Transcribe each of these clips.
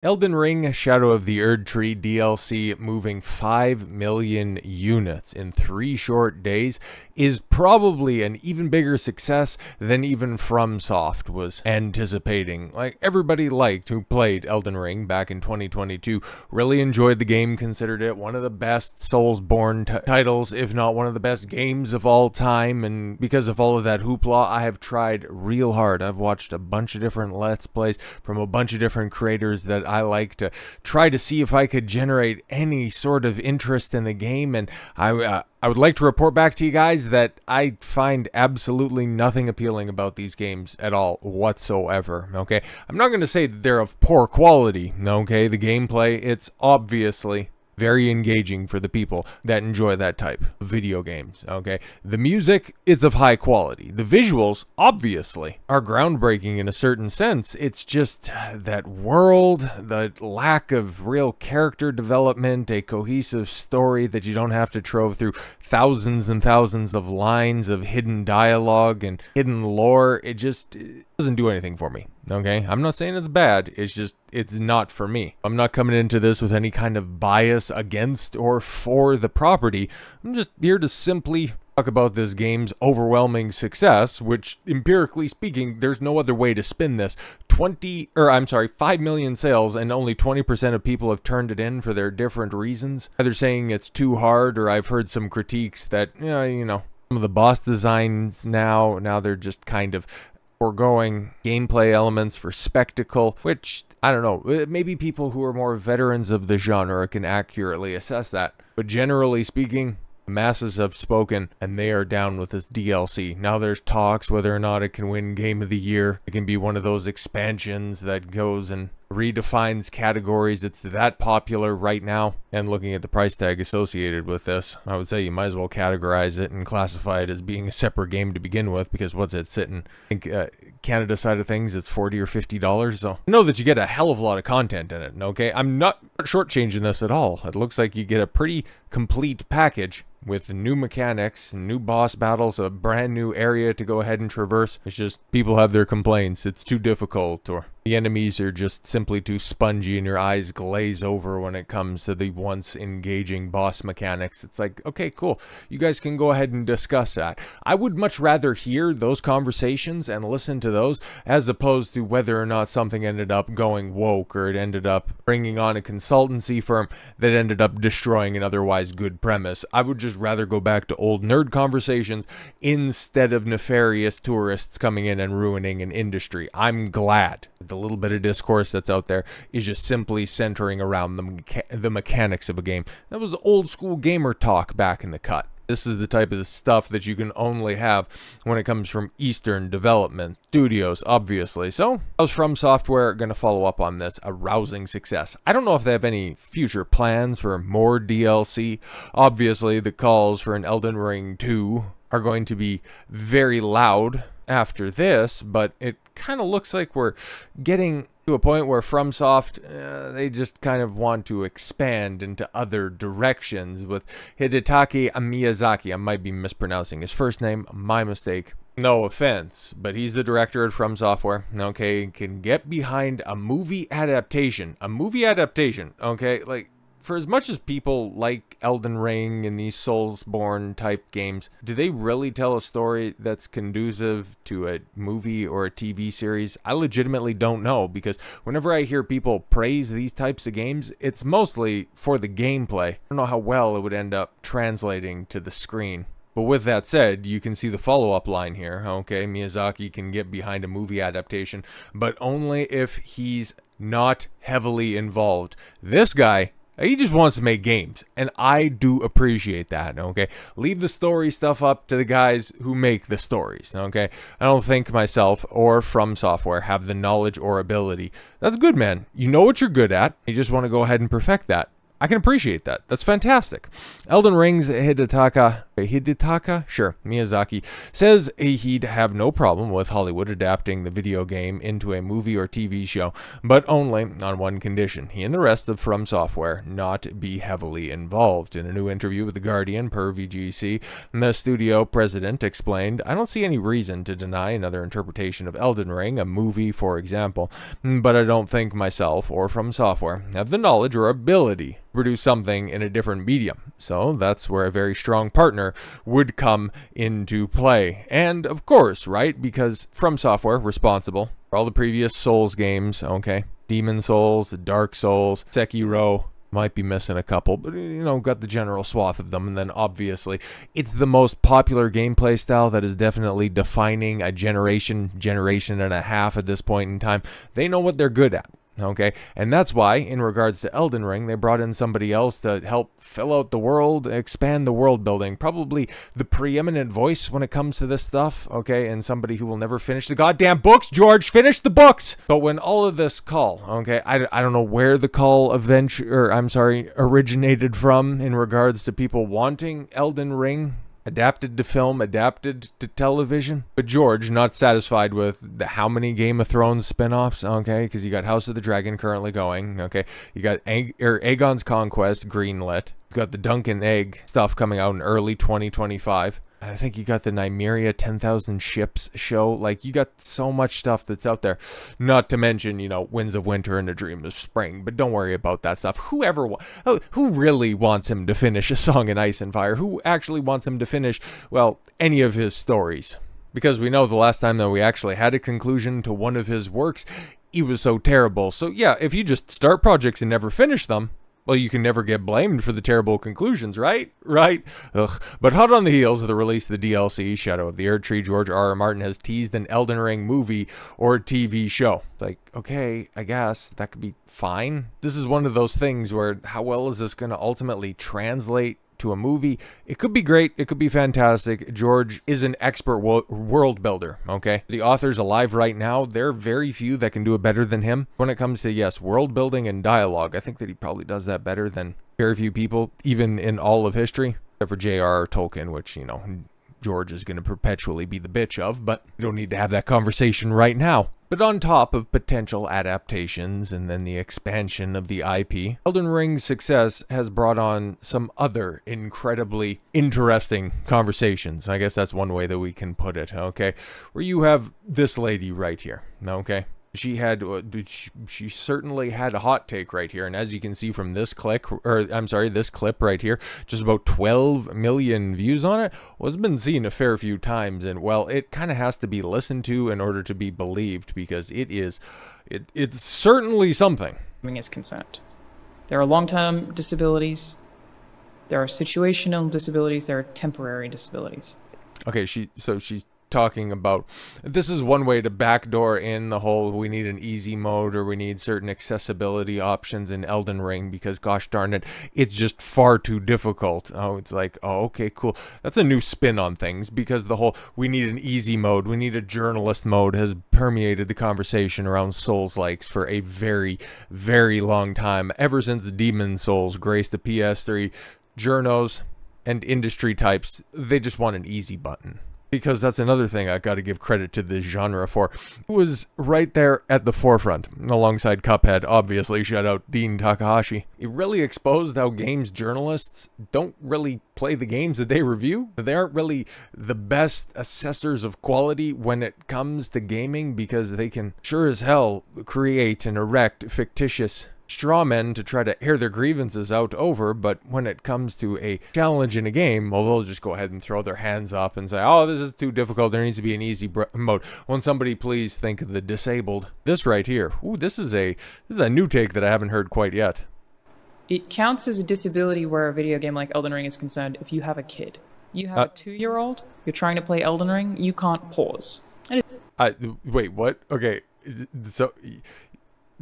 Elden Ring Shadow of the Erdtree DLC moving 5 million units in 3 short days is probably an even bigger success than even FromSoft was anticipating. Like, everybody liked who played Elden Ring back in 2022, really enjoyed the game, considered it one of the best Soulsborne titles, if not one of the best games of all time, and because of all of that hoopla, I have tried real hard. I've watched a bunch of different Let's Plays from a bunch of different creators that I like to try to see if I could generate any sort of interest in the game, and I would like to report back to you guys that I find absolutely nothing appealing about these games at all whatsoever, okay? I'm not going to say that they're of poor quality, okay? The gameplay, it's obviously very engaging for the people that enjoy that type of video games, okay? The music is of high quality. The visuals, obviously, are groundbreaking in a certain sense. It's just that world, the lack of real character development, a cohesive story that you don't have to trove through thousands and thousands of lines of hidden dialogue and hidden lore. It doesn't do anything for me. Okay, I'm not saying it's bad, it's just, it's not for me. I'm not coming into this with any kind of bias against or for the property. I'm just here to simply talk about this game's overwhelming success, which, empirically speaking, there's no other way to spin this. 5 million sales, and only 20% of people have turned it in for their different reasons. Either saying it's too hard, or I've heard some critiques that, you know, some of the boss designs now they're just kind of foregoing gameplay elements for spectacle, which, I don't know, maybe people who are more veterans of the genre can accurately assess that. But generally speaking, the masses have spoken, and they are down with this DLC. Now there's talks whether or not it can win Game of the Year. It can be one of those expansions that goes and redefines categories. It's that popular right now, and looking at the price tag associated with this, I would say you might as well categorize it and classify it as being a separate game to begin with, because what's it sitting? I think Canada side of things, it's $40 or $50, so I know that you get a hell of a lot of content in it, okay? I'm not shortchanging this at all. It looks like you get a pretty complete package with new mechanics, new boss battles, a brand new area to go ahead and traverse. It's just people have their complaints. It's too difficult, or the enemies are just simply too spongy and your eyes glaze over when it comes to the once engaging boss mechanics. It's like, okay, cool. You guys can go ahead and discuss that. I would much rather hear those conversations and listen to those, as opposed to whether or not something ended up going woke, or it ended up bringing on a consultancy firm that ended up destroying an otherwise good premise. I would just rather go back to old nerd conversations instead of nefarious tourists coming in and ruining an industry. I'm glad the little bit of discourse that's out there is just simply centering around the mechanics of a game. That was old school gamer talk back in the cut. This is the type of stuff that you can only have when it comes from Eastern Development Studios, obviously. So, how's FromSoftware going to follow up on this? A rousing success. I don't know if they have any future plans for more DLC. Obviously, the calls for an Elden Ring 2 are going to be very loud after this, but it kind of looks like we're getting to a point where FromSoft, they just kind of want to expand into other directions with Hidetaka Miyazaki. I might be mispronouncing his first name, my mistake. No offense, but he's the director at FromSoftware, okay? Can get behind a movie adaptation. A movie adaptation, okay? Like, for as much as people like Elden Ring and these Soulsborne type games, do they really tell a story that's conducive to a movie or a TV series? I legitimately don't know, because whenever I hear people praise these types of games, it's mostly for the gameplay. I don't know how well it would end up translating to the screen. But with that said, you can see the follow-up line here, okay? Miyazaki can get behind a movie adaptation, but only if he's not heavily involved. This guy, he just wants to make games, and I do appreciate that, okay? Leave the story stuff up to the guys who make the stories, okay? I don't think myself or FromSoftware have the knowledge or ability. That's good, man. You know what you're good at. You just want to go ahead and perfect that. I can appreciate that. That's fantastic. Elden Ring's Hidetaka, sure, Miyazaki, says he'd have no problem with Hollywood adapting the video game into a movie or TV show, but only on one condition. He and the rest of FromSoftware not be heavily involved. In a new interview with The Guardian per VGC, the studio president explained, "I don't see any reason to deny another interpretation of Elden Ring, a movie for example, but I don't think myself or FromSoftware have the knowledge or ability produce something in a different medium. So that's where a very strong partner would come into play." And of course, right, because FromSoftware responsible for all the previous Souls games, okay? Demon Souls, Dark Souls, Sekiro, might be missing a couple, but you know, got the general swath of them. And then obviously it's the most popular gameplay style that is definitely defining a generation and a half at this point in time. They know what they're good at. Okay, and that's why, in regards to Elden Ring, they brought in somebody else to help fill out the world, expand the world building. Probably the preeminent voice when it comes to this stuff, okay, and somebody who will never finish the goddamn books. George, finish the books! But when all of this call, okay, I don't know where the call originated from in regards to people wanting Elden Ring adapted to film, adapted to television. But George, not satisfied with how many Game of Thrones spin-offs, okay, because you got House of the Dragon currently going, okay, you got Aegon's Conquest greenlit, you got the Duncan Egg stuff coming out in early 2025. I think you got the Nymeria 10,000 Ships show. Like, you got so much stuff that's out there. Not to mention, you know, Winds of Winter and A Dream of Spring. But don't worry about that stuff. Who really wants him to finish A Song in Ice and Fire? Who actually wants him to finish, well, any of his stories? Because we know the last time that we actually had a conclusion to one of his works, he was so terrible. So yeah, if you just start projects and never finish them, well, you can never get blamed for the terrible conclusions, right? Right? Ugh. But hot on the heels of the release of the DLC, Shadow of the Erdtree, George R.R. Martin has teased an Elden Ring movie or TV show. It's like, okay, I guess that could be fine. This is one of those things where how well is this going to ultimately translate to a movie? It could be great, it could be fantastic. George is an expert world builder, okay? The authors alive right now, there are very few that can do it better than him. When it comes to, yes, world building and dialogue, I think that he probably does that better than very few people, even in all of history, except for J.R.R. Tolkien, which, you know, George is going to perpetually be the bitch of, but we don't need to have that conversation right now. But on top of potential adaptations and then the expansion of the IP, Elden Ring's success has brought on some other incredibly interesting conversations. I guess that's one way that we can put it, okay? Where you have this lady right here, okay? She certainly had a hot take right here, and as you can see from this clip right here, just about 12 million views on it. Well, it's been seen a fair few times, and well, it kind of has to be listened to in order to be believed, because it's certainly something. Is concerned. There are long-term disabilities, there are situational disabilities, there are temporary disabilities. Okay, so she's talking about, this is one way to backdoor in the whole we need an easy mode or we need certain accessibility options in Elden Ring because gosh darn it, it's just far too difficult. Oh, it's like, oh, okay, cool. That's a new spin on things, because the whole we need an easy mode, we need a journalist mode has permeated the conversation around Souls-likes for a very, very long time. Ever since Demon Souls graced the PS3, journos and industry types, they just want an easy button. Because that's another thing I got to give credit to this genre for. It was right there at the forefront, alongside Cuphead, obviously, shout out Dean Takahashi. It really exposed how games journalists don't really play the games that they review. They aren't really the best assessors of quality when it comes to gaming, because they can sure as hell create and erect fictitious straw men to try to air their grievances out over, but when it comes to a challenge in a game, well, they'll just go ahead and throw their hands up and say, oh, this is too difficult, there needs to be an easy mode. Won't somebody please think of the disabled? This right here, ooh, this is a new take that I haven't heard quite yet. It counts as a disability where a video game like Elden Ring is concerned if you have a kid. You have a 2-year-old, you're trying to play Elden Ring, you can't pause. Wait, what? Okay, so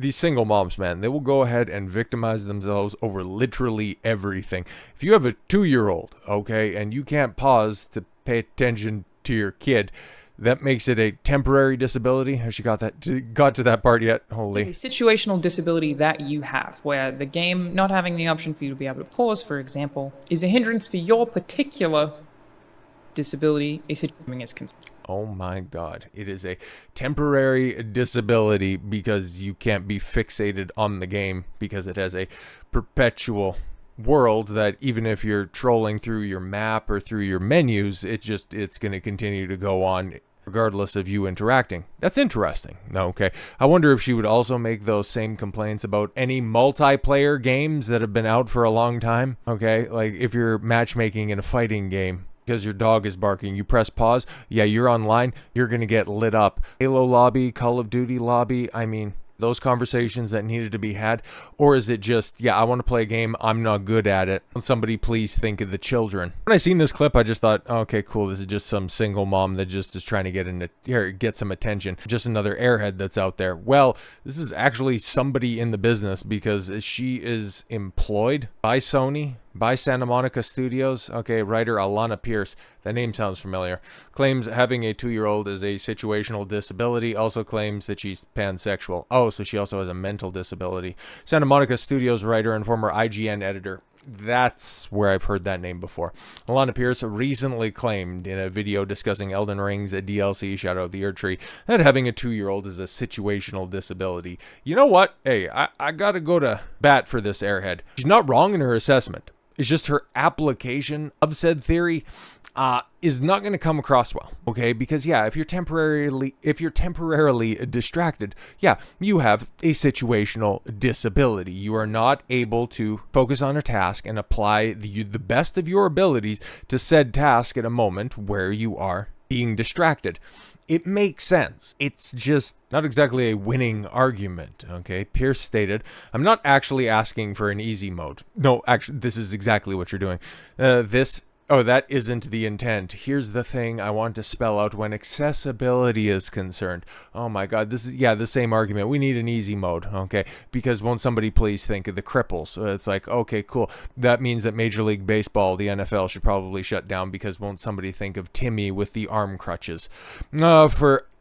these single moms, man, they will go ahead and victimize themselves over literally everything. If you have a 2-year-old, okay, and you can't pause to pay attention to your kid, that makes it a temporary disability. Has she got to that part yet? Holy. It's a situational disability that you have, where the game not having the option for you to be able to pause, for example, is a hindrance for your particular disability, a situation is concerned. Oh my God. It is a temporary disability because you can't be fixated on the game because it has a perpetual world that even if you're trolling through your map or through your menus, it's going to continue to go on regardless of you interacting. That's interesting. Okay. I wonder if she would also make those same complaints about any multiplayer games that have been out for a long time. Okay. Like if you're matchmaking in a fighting game, because your dog is barking, you press pause, yeah, you're online, you're going to get lit up. Halo lobby, Call of Duty lobby, I mean, those conversations that needed to be had? Or is it just, yeah, I want to play a game, I'm not good at it. Somebody please think of the children. When I seen this clip, I just thought, oh, okay, cool, this is just some single mom that just is trying to get some attention. Just another airhead that's out there. Well, this is actually somebody in the business because she is employed by Sony, by Santa Monica Studios. Okay, writer Alana Pierce, that name sounds familiar, claims having a 2-year-old is a situational disability, also claims that she's pansexual. Oh, so she also has a mental disability. Santa Monica Studios writer and former IGN editor. That's where I've heard that name before. Alana Pierce recently claimed in a video discussing Elden Ring's DLC Shadow of the Erdtree that having a 2-year-old is a situational disability. You know what? Hey, I gotta go to bat for this airhead. She's not wrong in her assessment. It's just her application of said theory is not going to come across well, okay? Because yeah, if you're temporarily distracted, yeah, you have a situational disability. You are not able to focus on a task and apply the best of your abilities to said task at a moment where you are being distracted. It makes sense. It's just not exactly a winning argument, okay? Pierce stated, I'm not actually asking for an easy mode. No, actually, this is exactly what you're doing. Oh, that isn't the intent. Here's the thing I want to spell out when accessibility is concerned. Oh my God, this is, yeah, the same argument. We need an easy mode, okay? Because won't somebody please think of the cripples? So it's like, okay, cool. That means that Major League Baseball, the NFL, should probably shut down because won't somebody think of Timmy with the arm crutches?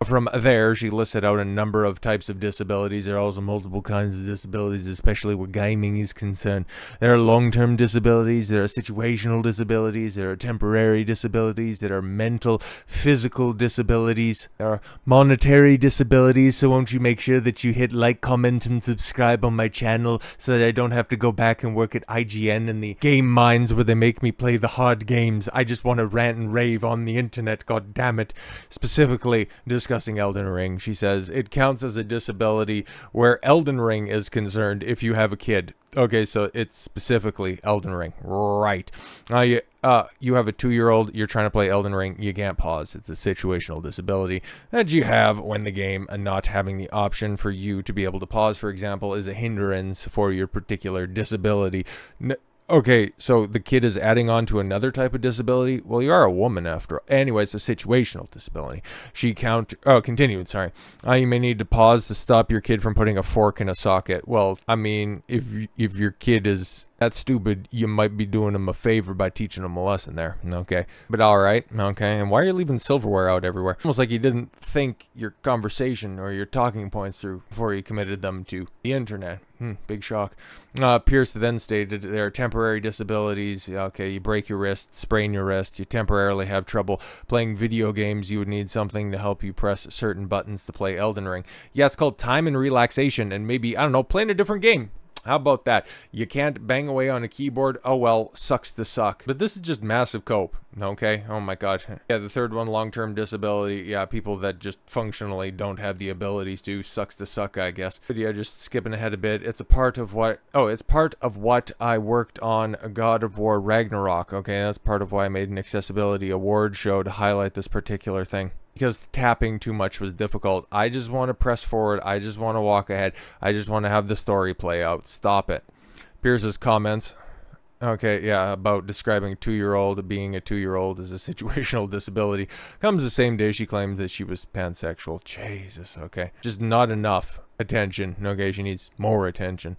From there, she listed out a number of types of disabilities. There are also multiple kinds of disabilities, especially where gaming is concerned. There are long-term disabilities, there are situational disabilities, there are temporary disabilities, there are mental, physical disabilities, there are monetary disabilities, so won't you make sure that you hit like, comment, and subscribe on my channel so that I don't have to go back and work at IGN and the game mines where they make me play the hard games. I just want to rant and rave on the internet, god damn it. Specifically, discussing Elden Ring, she says, it counts as a disability where Elden Ring is concerned if you have a kid. Okay, so it's specifically Elden Ring. Right. You have a 2-year-old, you're trying to play Elden Ring, you can't pause. It's a situational disability that you have when the game not having the option for you to be able to pause, for example, is a hindrance for your particular disability. Okay, so the kid is adding on to another type of disability? Well, you are a woman after all. Anyways, a situational disability. She continued, sorry. You may need to pause to stop your kid from putting a fork in a socket. Well, I mean, if your kid is that stupid, you might be doing him a favor by teaching him a lesson there, okay? But alright, okay, and why are you leaving silverware out everywhere? Almost like you didn't think your conversation or your talking points through before you committed them to the internet. Big shock. Pierce then stated there are temporary disabilities. Okay, you break your wrist, sprain your wrist, you temporarily have trouble playing video games, you would need something to help you press certain buttons to play Elden Ring. Yeah, it's called time and relaxation, and maybe, I don't know, playing a different game. How about that? You can't bang away on a keyboard? Oh well, sucks to suck. But this is just massive cope, okay? Oh my God. Yeah, the third one, long-term disability. Yeah, people that just functionally don't have the abilities to. Sucks to suck, I guess. But yeah, just skipping ahead a bit. It's a part of what... Oh, it's part of what I worked on God of War Ragnarok, okay? That's part of why I made an accessibility award show to highlight this particular thing. Because tapping too much was difficult. I just want to press forward. I just want to walk ahead. I just want to have the story play out. Stop it. Pierce's comments. Okay, yeah, about describing a 2-year-old being a 2-year-old as a situational disability comes the same day she claims that she was pansexual. Jesus, okay. Just not enough attention. Okay, she needs more attention.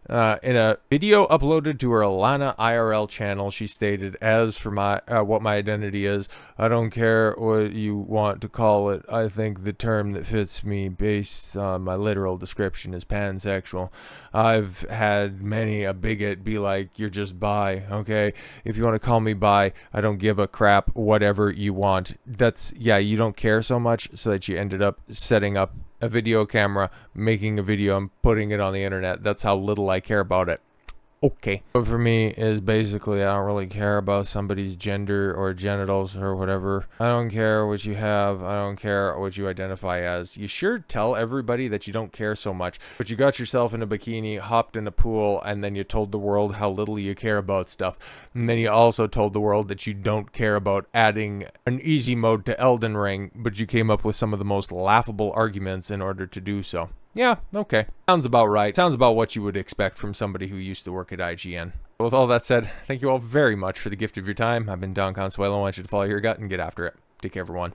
In a video uploaded to her Alana IRL channel, she stated, "As for my what my identity is, I don't care what you want to call it. I think the term that fits me based on my literal description is pansexual. I've had many a bigot be like, you're just bi, okay? If you want to call me bi, I don't give a crap, whatever you want." That's, yeah, you don't care so much so that you ended up setting up a video camera, making a video, and putting it on the internet. That's how little I care about it. Okay. But for me is basically, I don't really care about somebody's gender or genitals or whatever. I don't care what you have. I don't care what you identify as. You sure tell everybody that you don't care so much, but you got yourself in a bikini, hopped in a pool, and then you told the world how little you care about stuff. And then you also told the world that you don't care about adding an easy mode to Elden Ring, but you came up with some of the most laughable arguments in order to do so. Yeah, okay. Sounds about right. Sounds about what you would expect from somebody who used to work at IGN. With all that said, thank you all very much for the gift of your time. I've been Don Consuelo. I want you to follow your gut and get after it. Take care, everyone.